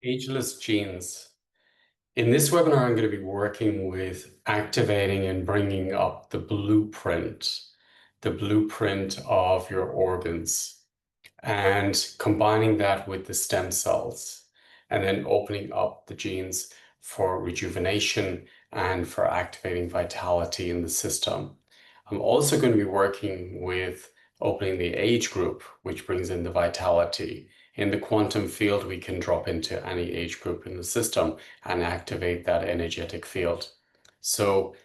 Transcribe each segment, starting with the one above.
Ageless genes. In this webinar, I'm going to be working with activating and bringing up the blueprint of your organs, and combining that with the stem cells, and then opening up the genes for rejuvenation and for activating vitality in the system. I'm also going to be working with opening the age group, which brings in the vitality. In the quantum field, we can drop into any age group in the system and activate that energetic field. So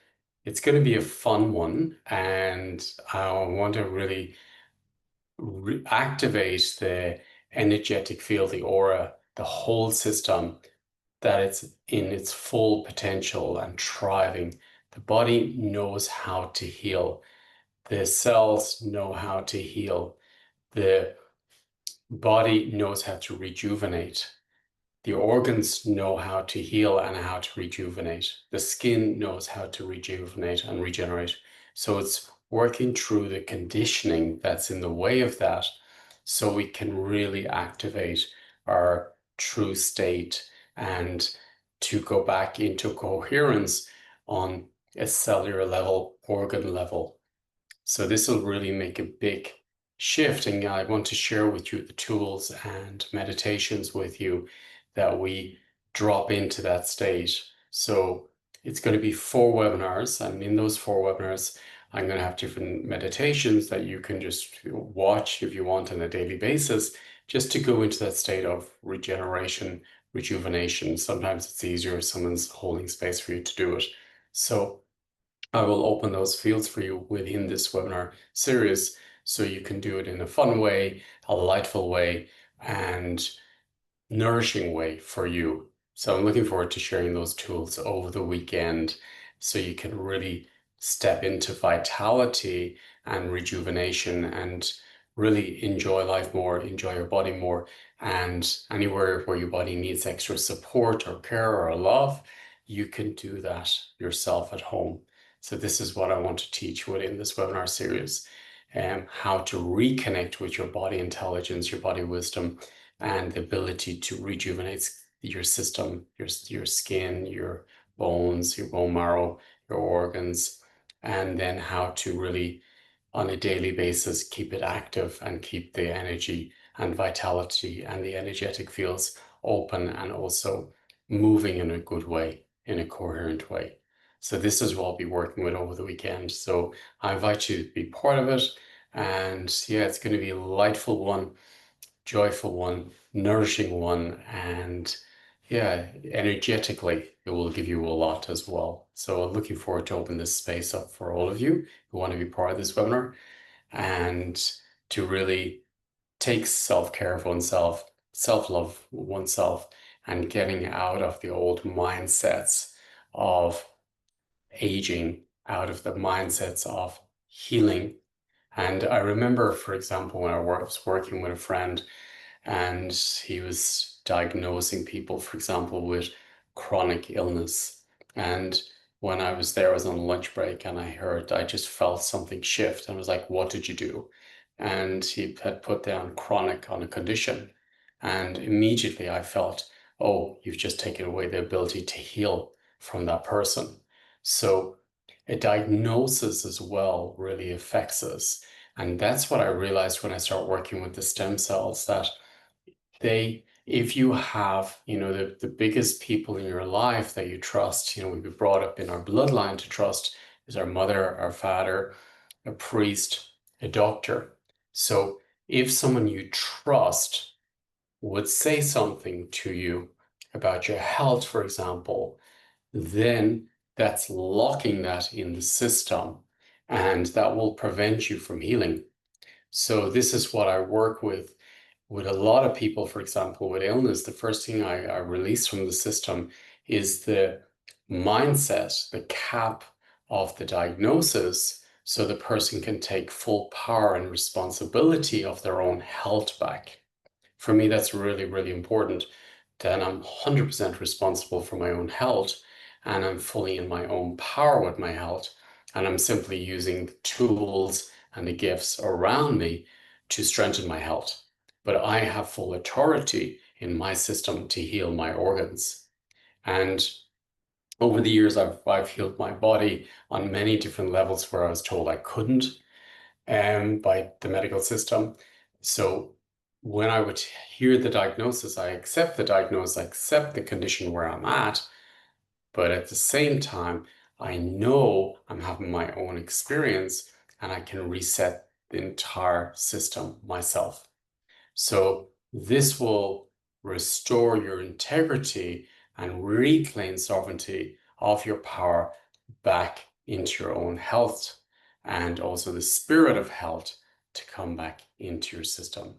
it's going to be a fun one, and I want to really activate the energetic field, the aura, the whole system, that it's in its full potential and thriving. The body knows how to heal. The cells know how to heal. The body knows how to rejuvenate. The organs know how to heal and how to rejuvenate. The skin knows how to rejuvenate and regenerate. So it's working through the conditioning that's in the way of that, so we can really activate our true state and to go back into coherence on a cellular level, organ level. So this will really make a big shift, and I want to share with you the tools and meditations with you that we drop into that state. So it's going to be 4 webinars, and in those 4 webinars, I'm going to have different meditations that you can just watch if you want on a daily basis, just to go into that state of regeneration, rejuvenation. Sometimes it's easier if someone's holding space for you to do it. So I will open those fields for you within this webinar series, so you can do it in a fun way, a delightful way, and nourishing way for you. So I'm looking forward to sharing those tools over the weekend, so you can really step into vitality and rejuvenation and really enjoy life more, enjoy your body more, and anywhere where your body needs extra support or care or love, you can do that yourself at home. So this is what I want to teach within this webinar series, how to reconnect with your body intelligence, your body wisdom, and the ability to rejuvenate your system, your skin, your bones, your bone marrow, your organs, and then how to really, on a daily basis, keep it active and keep the energy and vitality and the energetic fields open and also moving in a good way, in a coherent way. So this is what I'll be working with over the weekend. So I invite you to be part of it. And yeah, it's going to be a delightful one, joyful one, nourishing one, and yeah, energetically, it will give you a lot as well. So looking forward to open this space up for all of you who want to be part of this webinar and to really take self-care of oneself, self-love oneself, and getting out of the old mindsets of aging, out of the mindsets of healing. And I remember, for example, when I was working with a friend, and he was diagnosing people, for example, with chronic illness. And when I was there, I was on lunch break, and I just felt something shift, and I was like, what did you do? And he had put down chronic on a condition. And immediately I felt, oh, you've just taken away the ability to heal from that person. So a diagnosis as well really affects us. And that's what I realized when I started working with the stem cells, that if you have, the biggest people in your life that you trust, we've been brought up in our bloodline to trust is our mother, our father, a priest, a doctor. So if someone you trust would say something to you about your health, for example, then that's locking that in the system, and that will prevent you from healing. So this is what I work with a lot of people, for example, with illness. The first thing I release from the system is the mindset, the cap of the diagnosis, so the person can take full power and responsibility of their own health back. For me, that's really, really important. Then I'm 100% responsible for my own health, and I'm fully in my own power with my health. And I'm simply using the tools and the gifts around me to strengthen my health. But I have full authority in my system to heal my organs. And over the years, I've healed my body on many different levels where I was told I couldn't, by the medical system. So when I would hear the diagnosis, I accept the diagnosis, I accept the condition where I'm at, but at the same time, I know I'm having my own experience and I can reset the entire system myself. So this will restore your integrity and reclaim sovereignty of your power back into your own health, and also the spirit of health to come back into your system.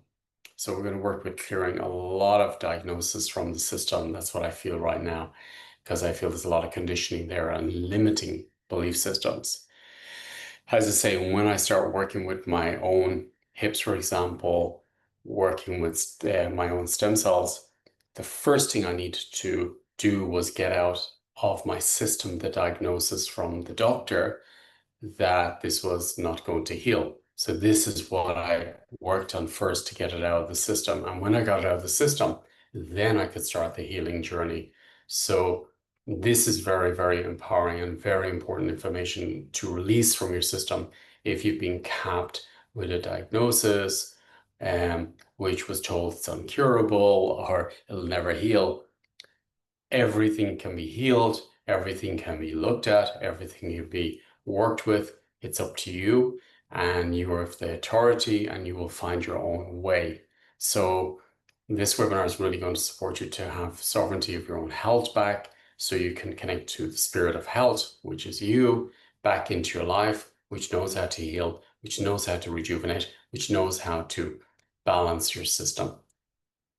So we're going to work with clearing a lot of diagnosis from the system. That's what I feel right now, because I feel there's a lot of conditioning there and limiting belief systems. As I say, when I start working with my own hips, for example, working with my own stem cells, the first thing I needed to do was get out of my system the diagnosis from the doctor that this was not going to heal. So this is what I worked on first to get it out of the system. And when I got it out of the system, then I could start the healing journey. So this is very, very empowering and very important information to release from your system if you've been capped with a diagnosis, which was told it's incurable or it'll never heal. Everything can be healed, everything can be looked at, everything can be worked with. It's up to you, and you have the authority, and you will find your own way. So this webinar is really going to support you to have sovereignty of your own health back, so you can connect to the spirit of health, which is you, back into your life, which knows how to heal, which knows how to rejuvenate, which knows how to balance your system.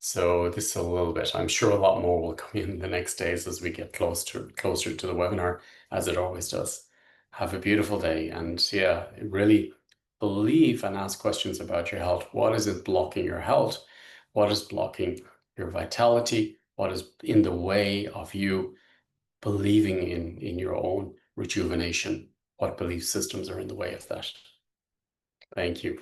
So this is a little bit. I'm sure a lot more will come in the next days as we get closer to the webinar, as it always does. Have a beautiful day, and yeah, really believe and ask questions about your health. What is it blocking your health? What is blocking your vitality? What is in the way of you believing in your own rejuvenation? What belief systems are in the way of that? Thank you.